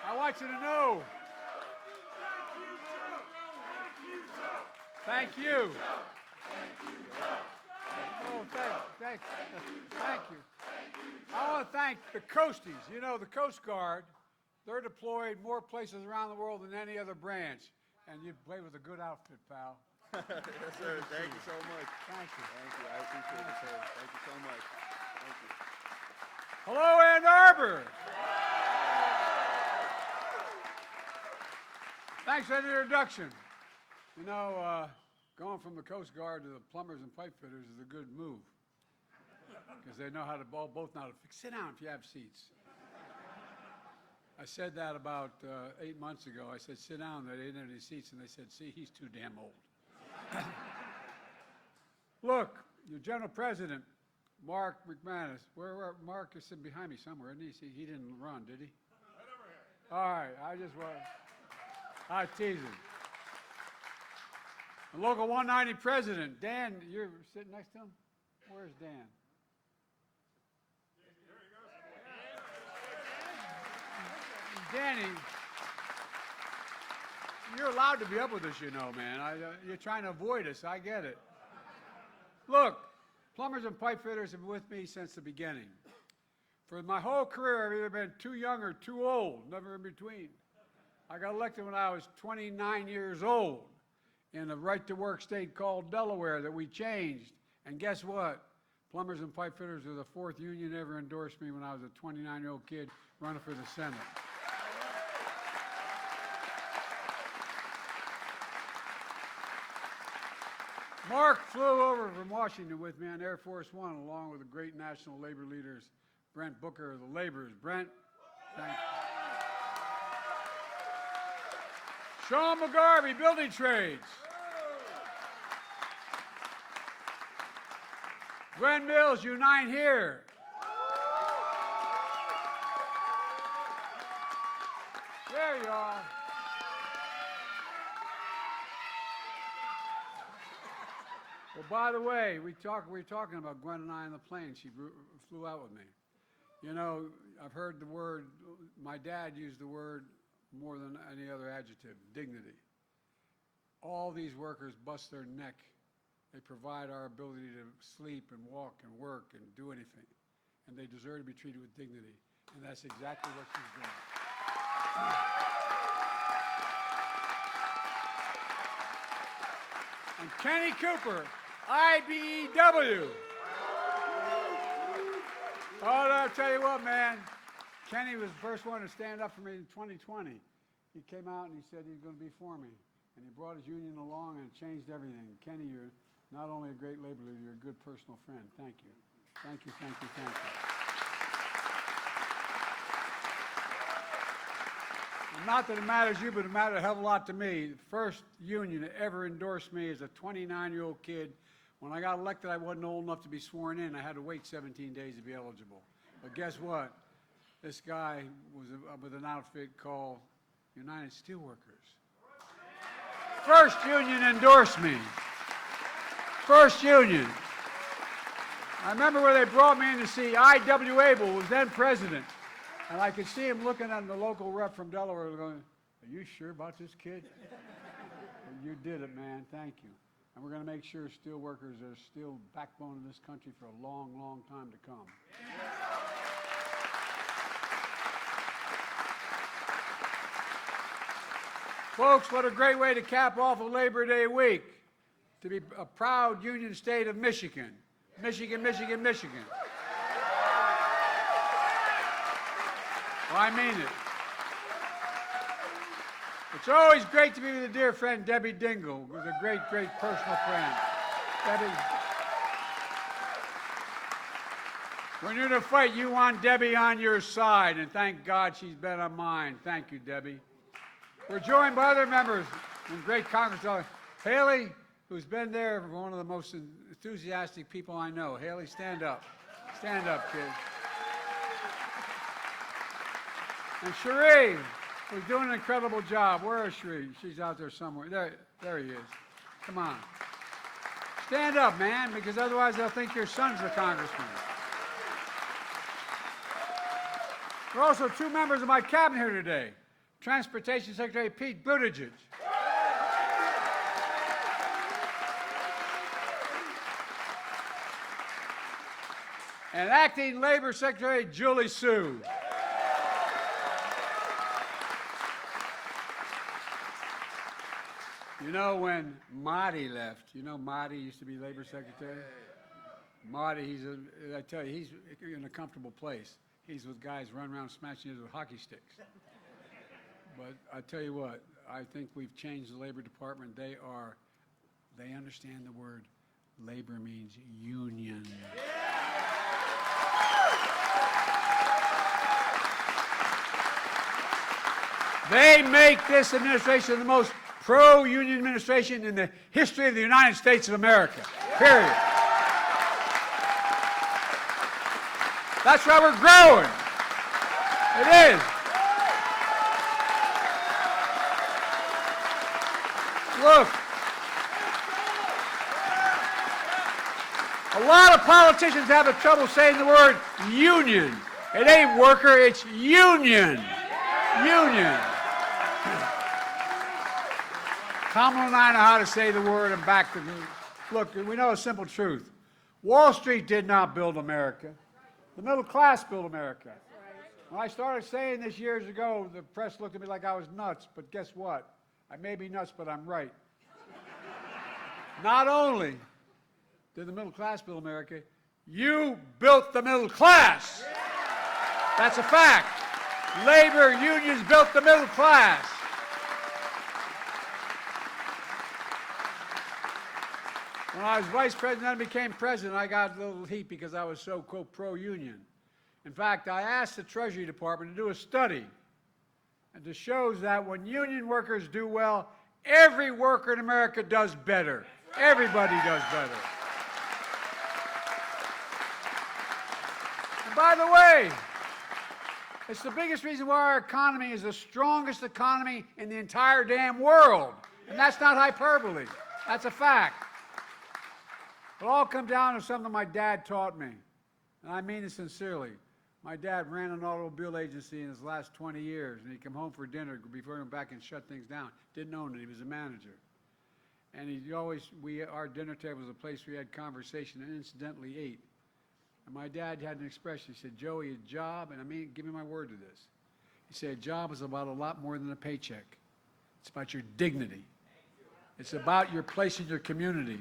I want you to know. Thank you. Oh, thank you. I want to thank the Coasties. You know, the Coast Guard, they're deployed more places around the world than any other branch. And you play with a good outfit, pal. Yes, sir. Thank you so much. Thank you. Thank you. I appreciate it, sir. Thank you so much. Thank you. Hello, Ann Arbor. Thanks for the introduction. You know, going from the Coast Guard to the plumbers and pipe fitters is a good move because they know how to both know how to fix. Sit down if you have seats. I said that about 8 months ago. I said, sit down. They didn't have any seats, and they said, see, he's too damn old. Look, your general president, Mark McManus. Where Mark is sitting behind me somewhere, isn't he? See, he didn't run, did he? Right over here. All right, I tease him. The local 190 president, Dan, you're sitting next to him? Where's Dan? Danny, you're allowed to be up with us, you know, man. You're trying to avoid us. I get it. Look, plumbers and pipe fitters have been with me since the beginning. For my whole career, I've either been too young or too old, never in between. I got elected when I was 29 years old in a right-to-work state called Delaware that we changed. And guess what? Plumbers and pipe fitters are the fourth union that ever endorsed me when I was a 29-year-old kid running for the Senate. Mark flew over from Washington with me on Air Force One, along with the great national labor leaders, Brent Booker of the Laborers. Brent, thank you. Sean McGarvey, Building Trades. Gwen Mills, Unite Here. There you are. Well, by the way, we were talking about Gwen and I on the plane. She flew out with me. You know, I've heard the word, my dad used the word more than any other adjective, dignity. All these workers bust their neck. They provide our ability to sleep and walk and work and do anything. And they deserve to be treated with dignity. And that's exactly what she's doing. And Kenny Cooper, IBEW. Oh, I'll tell you what, man. Kenny was the first one to stand up for me in 2020. He came out and he said he was going to be for me. And he brought his union along and it changed everything. Kenny, you're not only a great labor leader, you're a good personal friend. Thank you. Thank you, thank you, thank you. And not that it matters to you, but it mattered a hell of a lot to me. The first union that ever endorsed me as a 29-year-old kid. When I got elected, I wasn't old enough to be sworn in. I had to wait 17 days to be eligible. But guess what? This guy was with an outfit called United Steelworkers. First union endorsed me. First union. I remember where they brought me in to see I.W. Abel, who was then president. And I could see him looking at the local rep from Delaware going, are you sure about this kid? Well, you did it, man. Thank you. And we're going to make sure steel workers are still backbone of this country for a long, long time to come. Folks, what a great way to cap off a Labor Day week. To be a proud union state of Michigan. Michigan, Michigan, Michigan. Well, I mean it. It's always great to be with a dear friend, Debbie Dingle, who's a great, great personal friend. Debbie. When you're in a fight, you want Debbie on your side, and thank God she's been on mine. Thank you, Debbie. We're joined by other members and great Congress. Haley, who's been there, one of the most enthusiastic people I know. Haley, stand up. Stand up, kid. And Sheree, who's doing an incredible job. Where is Sheree? She's out there somewhere. There he is. Come on. Stand up, man, because otherwise they'll think your son's the congressman. There are also two members of my cabinet here today. Transportation Secretary Pete Buttigieg. And Acting Labor Secretary Julie Su. You know, when Marty left, you know Marty used to be Labor Secretary? Marty, I tell you, he's in a comfortable place. He's with guys running around smashing heads with hockey sticks. But I tell you what, I think we've changed the Labor Department. They understand the word labor means union. They make this administration the most pro-union administration in the history of the United States of America, period. That's why we're growing. It is. Look, a lot of politicians have trouble saying the word union. It ain't worker, it's union. Union. Kamala and I know how to say the word and back to look, we know a simple truth. Wall Street did not build America. The middle class built America. When I started saying this years ago, the press looked at me like I was nuts, but guess what? I may be nuts, but I'm right. Not only did the middle class build America, you built the middle class. That's a fact. Labor unions built the middle class. When I was vice president and became president, I got a little heat because I was so, quote, pro-union. In fact, I asked the Treasury Department to do a study and it shows that when union workers do well, every worker in America does better. Everybody does better. And by the way, it's the biggest reason why our economy is the strongest economy in the entire damn world. And that's not hyperbole. That's a fact. It all comes down to something my dad taught me, and I mean it sincerely. My dad ran an automobile agency in his last 20 years, and he'd come home for dinner before he went back and shut things down. Didn't own it. He was a manager. And our dinner table was a place we had conversation and incidentally ate. And my dad had an expression. He said, Joey, a job, and I mean, give me my word to this. He said, a job is about a lot more than a paycheck. It's about your dignity. It's about your place in your community.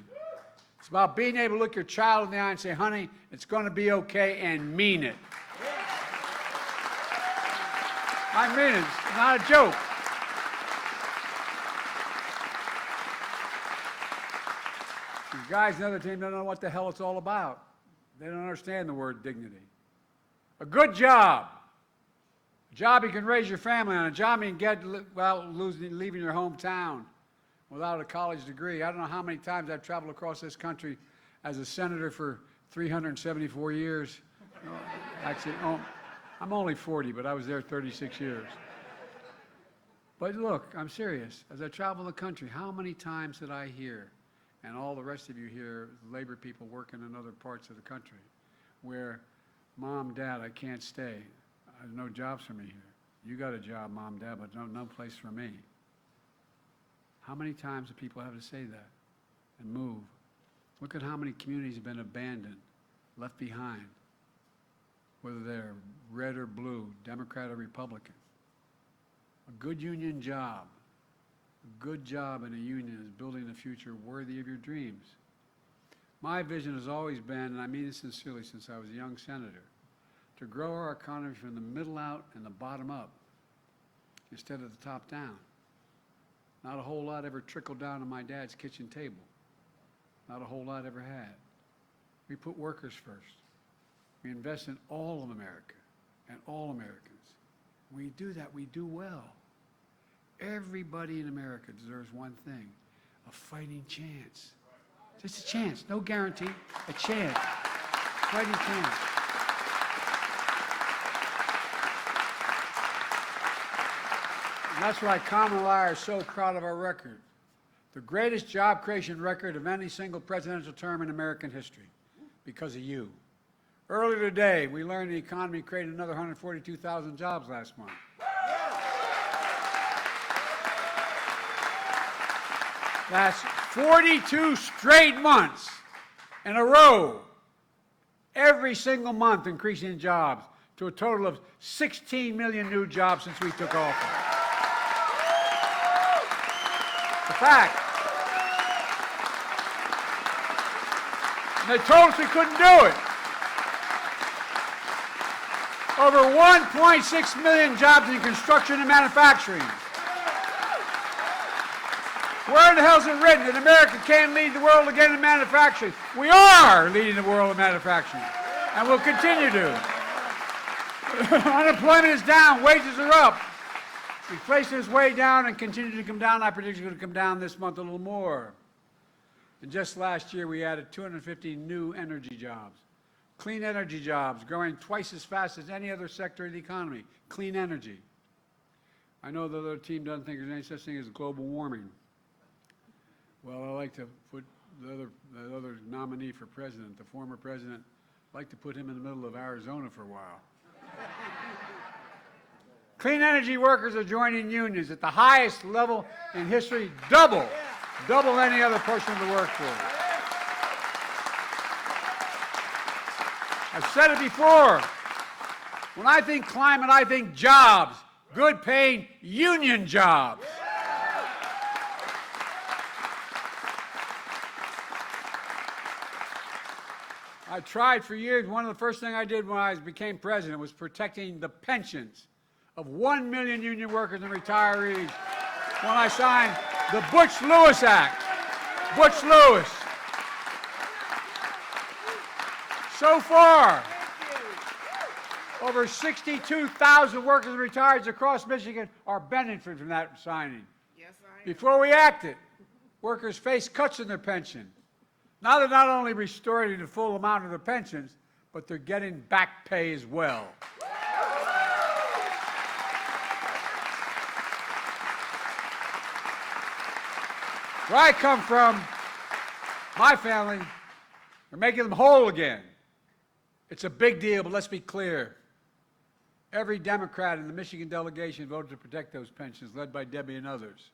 It's about being able to look your child in the eye and say, honey, it's going to be okay, and mean it. I mean it. It's not a joke. These guys in the other team don't know what the hell it's all about. They don't understand the word dignity. A good job. A job you can raise your family on. A job you can get without leaving your hometown without a college degree. I don't know how many times I've traveled across this country as a senator for 374 years. Actually, I'm only 40, but I was there 36 years. But look, I'm serious. As I travel the country, how many times did I hear, and all the rest of you hear, labor people working in other parts of the country, where, Mom, Dad, I can't stay. There's no jobs for me here. You got a job, Mom, Dad, but no place for me. How many times do people have to say that and move? Look at how many communities have been abandoned, left behind, whether they're red or blue, Democrat or Republican. A good union job, a good job in a union is building a future worthy of your dreams. My vision has always been, and I mean this sincerely since I was a young senator, to grow our economy from the middle out and the bottom up instead of the top down. Not a whole lot ever trickled down to my dad's kitchen table. Not a whole lot ever had. We put workers first. We invest in all of America and all Americans. When we do that, we do well. Everybody in America deserves one thing, a fighting chance. Just a chance, no guarantee, a chance, fighting chance. And that's why Kamala and I are so proud of our record. The greatest job creation record of any single presidential term in American history, because of you. Earlier today, we learned the economy created another 142,000 jobs last month. That's 42 straight months in a row. Every single month increasing jobs to a total of 16 million new jobs since we took office. It's a fact. And they told us we couldn't do it. Over 1.6 million jobs in construction and manufacturing. Where in the hell is it written that America can't lead the world again in manufacturing? We are leading the world in manufacturing, and we'll continue to. Unemployment is down, wages are up. Inflation is way down and continue to come down. I predict it's going to come down this month a little more. And just last year, we added 250 new energy jobs. Clean energy jobs, growing twice as fast as any other sector of the economy. Clean energy. I know the other team doesn't think there's any such thing as global warming. Well, I like to put the other nominee for president, the former president, I'd like to put him in the middle of Arizona for a while. Clean energy workers are joining unions at the highest level in history, double any other portion of the workforce. I've said it before. When I think climate, I think jobs, good paying union jobs. I tried for years. One of the first things I did when I became president was protecting the pensions of 1 million union workers and retirees when I signed the Butch-Lewis Act. Butch-Lewis. So far, over 62,000 workers and retirees across Michigan are benefiting from that signing. Yes, I am. Before we acted, workers faced cuts in their pension. Now they're not only restoring the full amount of their pensions, but they're getting back pay as well. Where I come from, my family, we're making them whole again. It's a big deal, but let's be clear. Every Democrat in the Michigan delegation voted to protect those pensions, led by Debbie and others.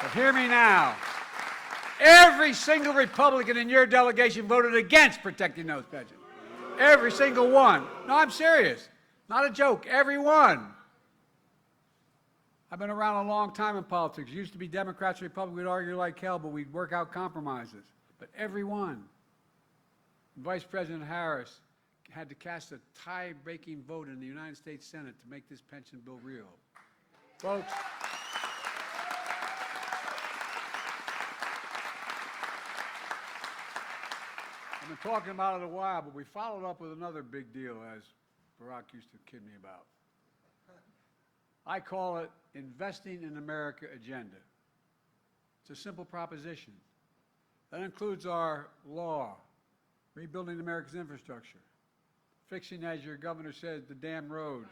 But hear me now. Every single Republican in your delegation voted against protecting those pensions. Every single one. No, I'm serious. Not a joke. Every one. I've been around a long time in politics. It used to be Democrats and Republicans. We'd argue like hell, but we'd work out compromises. But every one. Vice President Harris had to cast a tie-breaking vote in the United States Senate to make this pension bill real. Folks, I've been talking about it a while, but we followed up with another big deal, as Barack used to kid me about. I call it Investing in America agenda. It's a simple proposition. That includes our law, rebuilding America's infrastructure, fixing, as your governor said, the damn roads.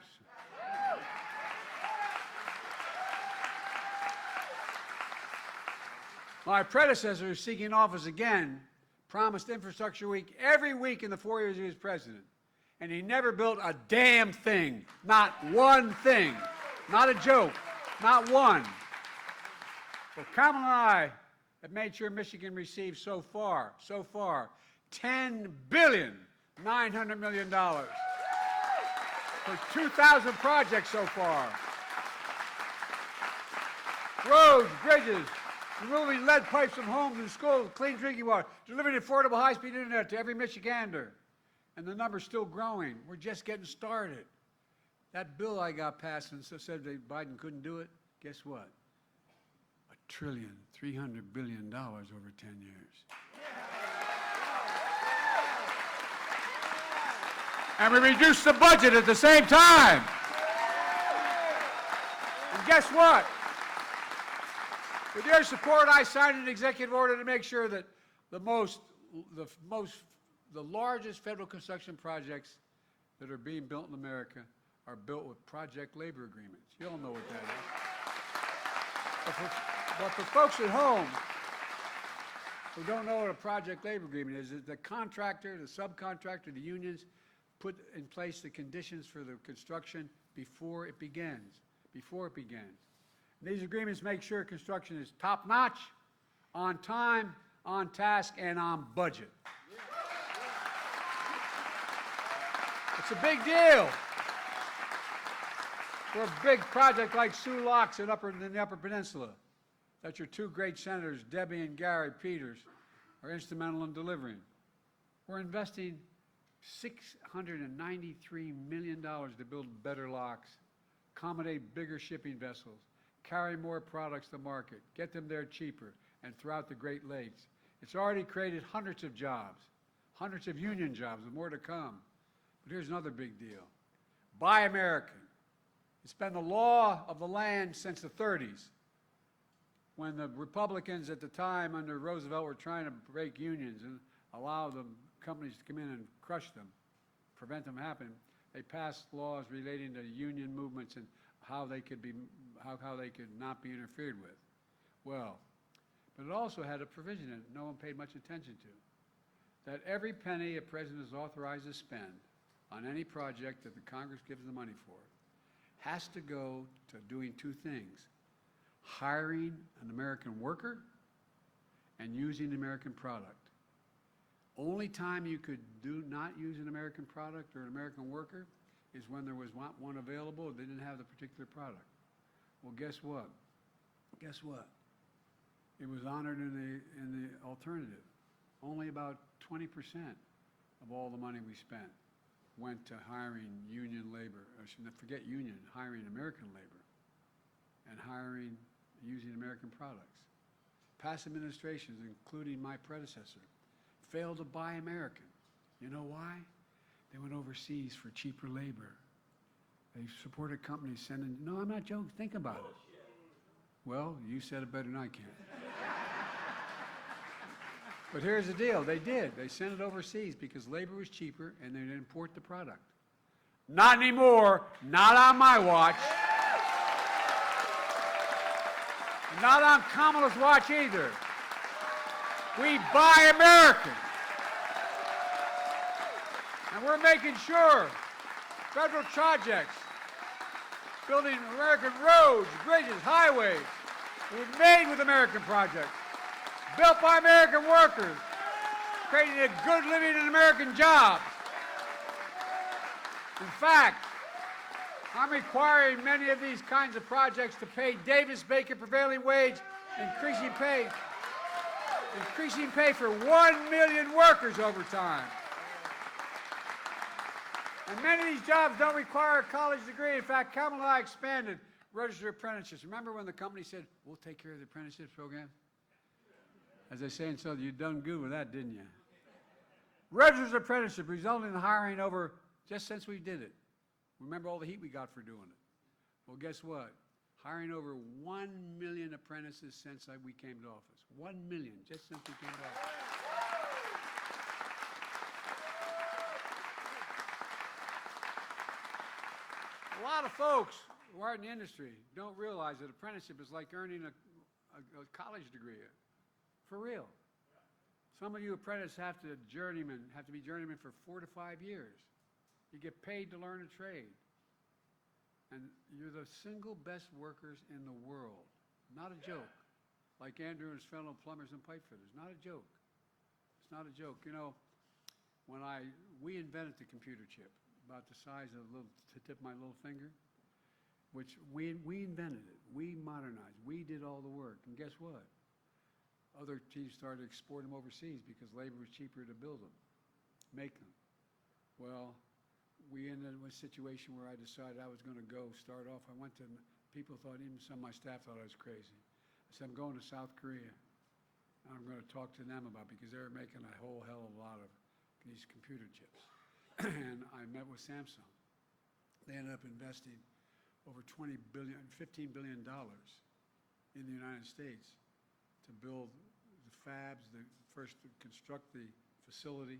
My predecessor, who's seeking office again, promised Infrastructure Week every week in the 4 years he was president. And he never built a damn thing. Not one thing. Not a joke. Not one. Well, Kamala and I have made sure Michigan receives so far, $10.9 billion for 2,000 projects so far. Roads, bridges, removing lead pipes from homes and schools, clean drinking water, delivering affordable high-speed internet to every Michigander. And the number's still growing. We're just getting started. That bill I got passed and said that Biden couldn't do it, guess what? $1.3 trillion over 10 years. And we reduced the budget at the same time. And guess what? With your support, I signed an executive order to make sure that the largest federal construction projects that are being built in America are built with project labor agreements. You all know what that is. But for folks at home who don't know what a project labor agreement is the contractor, the subcontractor, the unions put in place the conditions for the construction before it begins. These agreements make sure construction is top-notch, on time, on task, and on budget. It's a big deal for a big project like Sioux Locks in the Upper Peninsula that your two great senators, Debbie and Gary Peters, are instrumental in delivering. We're investing $693 million to build better locks, accommodate bigger shipping vessels, carry more products to market, get them there cheaper, and throughout the Great Lakes. It's already created hundreds of jobs, hundreds of union jobs, with more to come. But here's another big deal. Buy American. It's been the law of the land since the 30s, when the Republicans at the time under Roosevelt were trying to break unions and allow the companies to come in and crush them, prevent them happening. They passed laws relating to union movements and how they could not be interfered with. Well, but it also had a provision in it no one paid much attention to, that every penny a president is authorized to spend on any project that the Congress gives the money for has to go to doing two things: hiring an American worker and using the American product. Only time you could not use an American product or an American worker is when there was one available, they didn't have the particular product. Well, guess what? Guess what? It was honored in the alternative. Only about 20% of all the money we spent went to hiring union labor, or forget union, hiring American labor, and using American products. Past administrations, including my predecessor, failed to buy American. You know why? They went overseas for cheaper labor. They supported companies sending, no, I'm not joking, think about it. Well, you said it better than I can. But here's the deal, they did. They sent it overseas because labor was cheaper and they'd import the product. Not anymore, not on my watch. Not on Kamala's watch either. We buy American. And we're making sure federal projects, building American roads, bridges, highways, were made with American projects, built by American workers, creating a good living and American jobs. In fact, I'm requiring many of these kinds of projects to pay Davis-Bacon prevailing wage, increasing pay for 1 million workers over time. And many of these jobs don't require a college degree. In fact, Kamala and I expanded registered apprenticeships. Remember when the company said, we'll take care of the apprenticeship program? As they say in Southern, you done good with that, didn't you? Registered apprenticeship resulting in the hiring over, just since we did it. Remember all the heat we got for doing it. Well, guess what? Hiring over 1 million apprentices since we came to office. 1 million, just since we came to office. A lot of folks who are in the industry don't realize that apprenticeship is like earning a college degree. For real. Some of you apprentices have to be journeymen for 4 to 5 years. You get paid to learn a trade. And you're the single best workers in the world. Not a joke. Like Andrew and his fellow plumbers and pipe fitters. Not a joke. It's not a joke. You know, we invented the computer chip, about the size of to tip my little finger, which we invented it. We modernized. We did all the work. And guess what? Other teams started exporting them overseas because labor was cheaper to build them, make them. Well, we ended up in a situation where I decided I was going to start off. People thought, even some of my staff thought I was crazy. I said, I'm going to South Korea. And I'm going to talk to them about, because they were making a whole hell of a lot of these computer chips. And I met with Samsung. They ended up investing over $15 billion in the United States to build the fabs, first to construct the facility.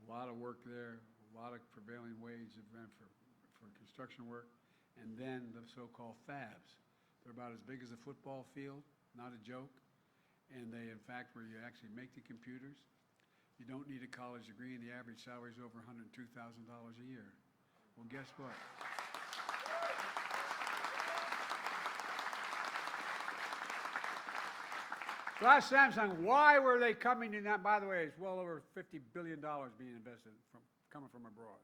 A lot of work there, a lot of prevailing wage for construction work, and then the so-called fabs. They're about as big as a football field, not a joke, and they, in fact, where you actually make the computers. You don't need a college degree, and the average salary is over $102,000 a year. Well, guess what? So I asked Samsung, why were they coming in that? By the way, it's well over $50 billion being invested coming from abroad.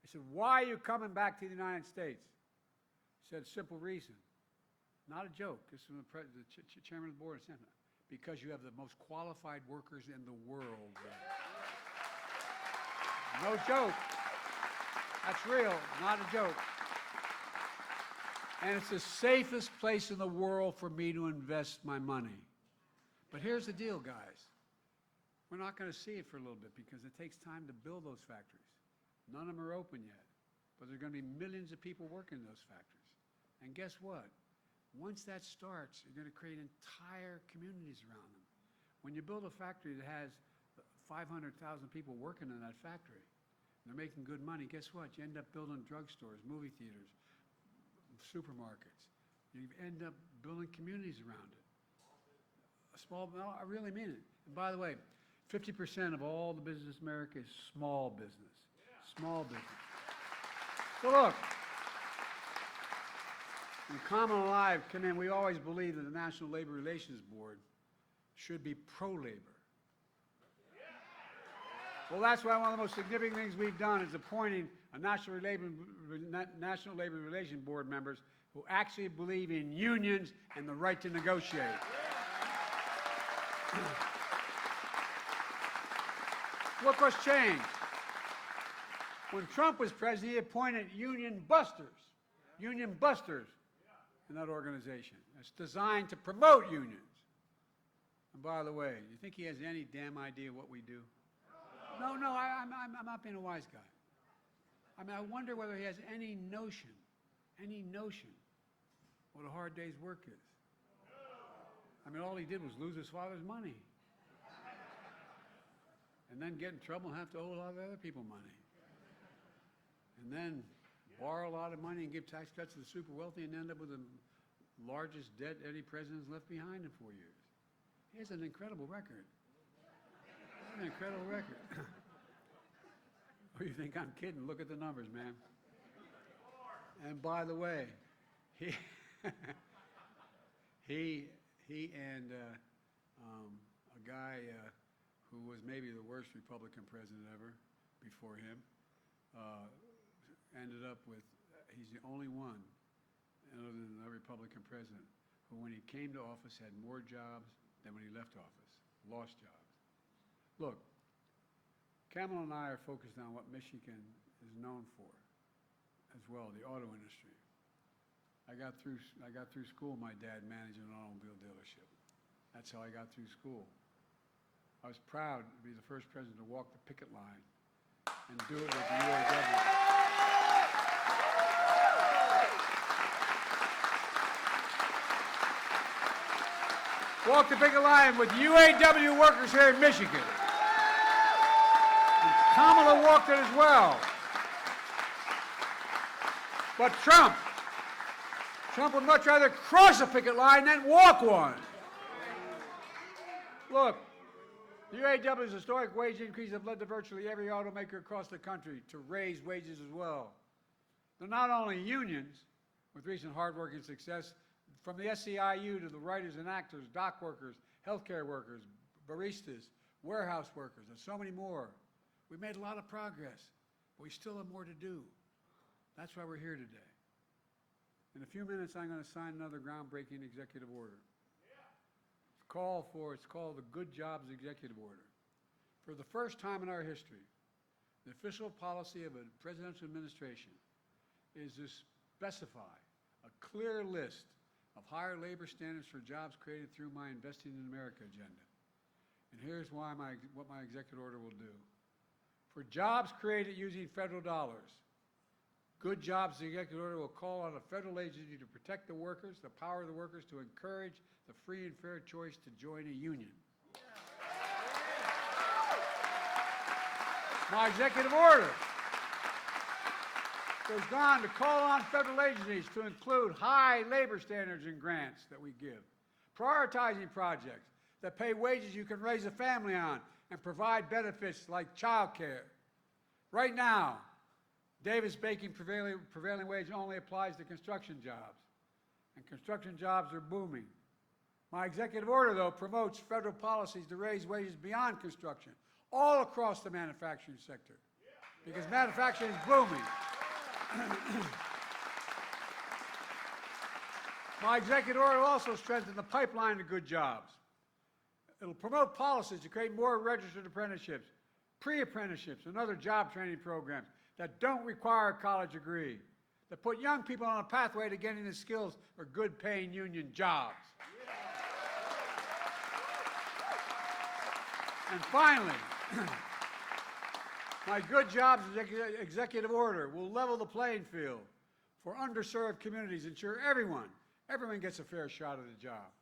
I said, why are you coming back to the United States? He said, simple reason. Not a joke. This is from the chairman of the board of Samsung. Because you have the most qualified workers in the world. No joke. That's real, not a joke. And it's the safest place in the world for me to invest my money. But here's the deal, guys. We're not going to see it for a little bit because it takes time to build those factories. None of them are open yet. But there are going to be millions of people working in those factories. And guess what? Once that starts, you're going to create entire communities around them. When you build a factory that has 500,000 people working in that factory, and they're making good money, guess what? You end up building drugstores, movie theaters, supermarkets. You end up building communities around it. No, I really mean it. And by the way, 50% of all the business in America is small business. Small business. So look, when Common Alive came in, we always believed that the National Labor Relations Board should be pro-labor. Well, that's why one of the most significant things we've done is appointing a National Labor Relations Board members who actually believe in unions and the right to negotiate. Look what's changed. When Trump was president, he appointed union busters in that organization. It's designed to promote unions. And by the way, you think he has any damn idea what we do? No, I'm not being a wise guy. I mean, I wonder whether he has any notion what a hard day's work is. I mean, all he did was lose his father's money. And then get in trouble and have to owe a lot of other people money. And then borrow a lot of money and give tax cuts to the super wealthy and end up with the largest debt any president's left behind in 4 years. He has an incredible record. An incredible record. Oh, you think I'm kidding? Look at the numbers, man. And by the way, he and a guy who was maybe the worst Republican president ever before him ended up with, he's the only one other than a Republican president who, when he came to office, had more jobs than when he left office, lost jobs. Look, Kamala and I are focused on what Michigan is known for as well, the auto industry. I got through school, my dad managing an automobile dealership. That's how I got through school. I was proud to be the first president to walk the picket line and do it with the UAW. Walk the picket line with UAW workers here in Michigan. And Kamala walked it as well. But Trump would much rather cross a picket line than walk one. Look, the UAW's historic wage increase have led to virtually every automaker across the country to raise wages as well. They're not only unions, with recent hardworking success, from the SEIU to the writers and actors, dock workers, healthcare workers, baristas, warehouse workers, and so many more. We've made a lot of progress, but we still have more to do. That's why we're here today. In a few minutes, I'm going to sign another groundbreaking executive order. It's called the Good Jobs Executive Order. For the first time in our history, the official policy of a presidential administration is to specify a clear list of higher labor standards for jobs created through my Investing in America agenda. And here's what my executive order will do. For jobs created using federal dollars, Good Jobs Executive Order will call on a federal agency to protect the workers, the power of the workers, to encourage the free and fair choice to join a union. My executive order goes on to call on federal agencies to include high labor standards in grants that we give, prioritizing projects that pay wages you can raise a family on and provide benefits like child care. Right now, Davis-Bacon prevailing wage only applies to construction jobs, and construction jobs are booming. My executive order, though, promotes federal policies to raise wages beyond construction, all across the manufacturing sector, because manufacturing is booming. My executive order will also strengthen the pipeline of good jobs. It'll promote policies to create more registered apprenticeships, pre-apprenticeships, and other job training programs that don't require a college degree, that put young people on a pathway to getting the skills for good-paying union jobs. And finally, my good jobs executive order will level the playing field for underserved communities, ensure everyone gets a fair shot at a job.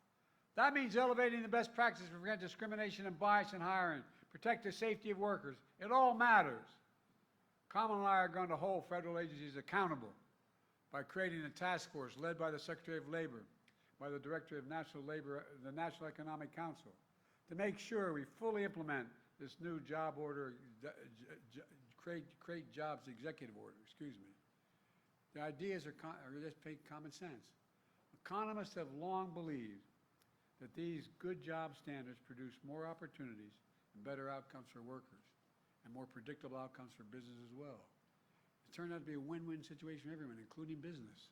That means elevating the best practices to prevent discrimination and bias in hiring, protect the safety of workers. It all matters. Kamala and I are going to hold federal agencies accountable by creating a task force led by the Secretary of Labor, by the Director of National Labor, the National Economic Council, to make sure we fully implement this new job order, create jobs executive order, excuse me. The ideas are just common sense. Economists have long believed that these good job standards produce more opportunities and better outcomes for workers and more predictable outcomes for business as well. It turned out to be a win-win situation for everyone, including business.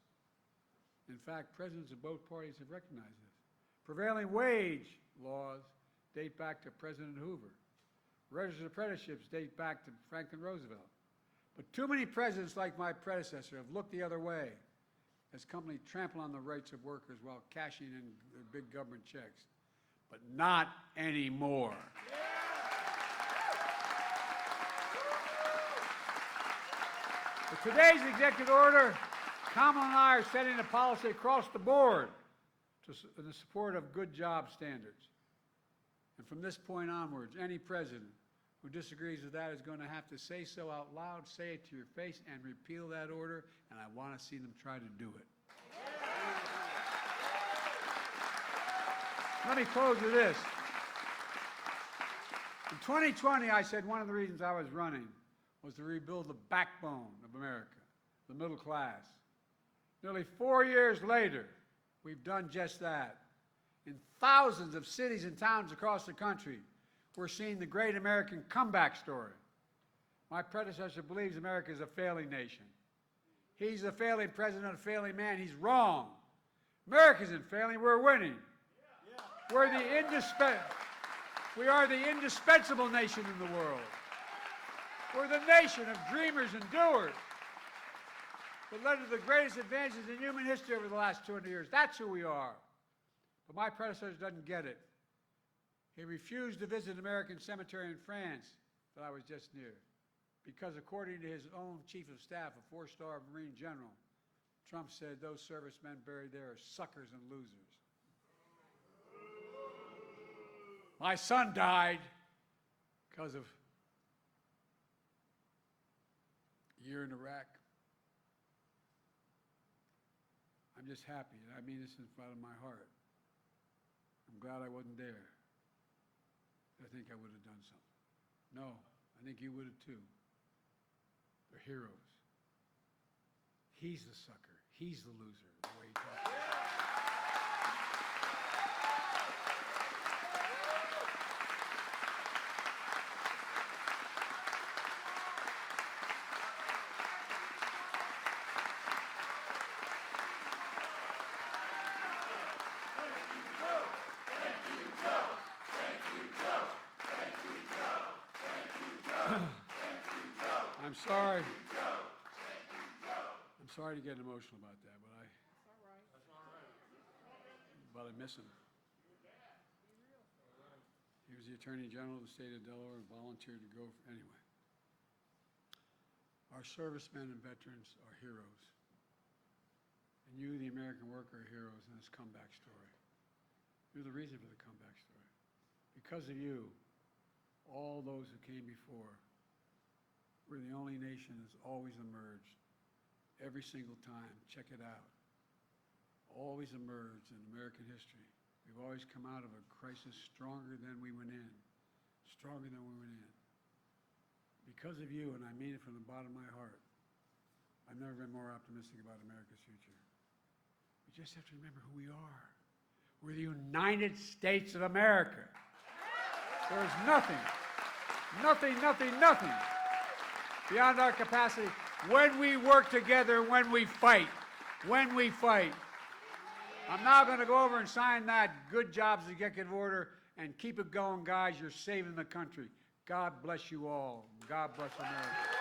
In fact, presidents of both parties have recognized this. Prevailing wage laws date back to President Hoover. Registered apprenticeships date back to Franklin Roosevelt. But too many presidents like my predecessor have looked the other way as companies trample on the rights of workers while cashing in their big government checks. But not anymore. With today's executive order, Kamala and I are setting a policy across the board in the support of good job standards. And from this point onwards, any president who disagrees with that is going to have to say so out loud, say it to your face, and repeal that order, and I want to see them try to do it. Let me close with this. In 2020, I said one of the reasons I was running was to rebuild the backbone of America, the middle class. Nearly 4 years later, we've done just that. In thousands of cities and towns across the country, we're seeing the great American comeback story. My predecessor believes America is a failing nation. He's a failing president, a failing man. He's wrong. America isn't failing. We're winning. We are the indispensable nation in the world. We're the nation of dreamers and doers that led to the greatest advances in human history over the last 200 years. That's who we are. But my predecessor doesn't get it. He refused to visit an American cemetery in France that I was just near because, according to his own chief of staff, a 4-star Marine general, Trump said those servicemen buried there are suckers and losers. My son died because of a year in Iraq. I'm just happy, and I mean this out of my heart. I'm glad I wasn't there. I think I would have done something. No, I think you would have too. They're heroes. He's the sucker. He's the loser, the way he talks. I'm sorry to get emotional about that, but I miss him. He was the Attorney General of the state of Delaware and volunteered to go anyway. Our servicemen and veterans are heroes. And you, the American worker, are heroes in this comeback story. You're the reason for the comeback story. Because of you, all those who came before, we're the only nation that's always emerged. Every single time, check it out. Always emerged in American history. We've always come out of a crisis stronger than we went in. Stronger than we went in. Because of you, and I mean it from the bottom of my heart, I've never been more optimistic about America's future. We just have to remember who we are. We're the United States of America. There's nothing beyond our capacity when we work together, when we fight. I'm now going to go over and sign that good jobs executive order and keep it going, guys. You're saving the country. God bless you all. God bless America.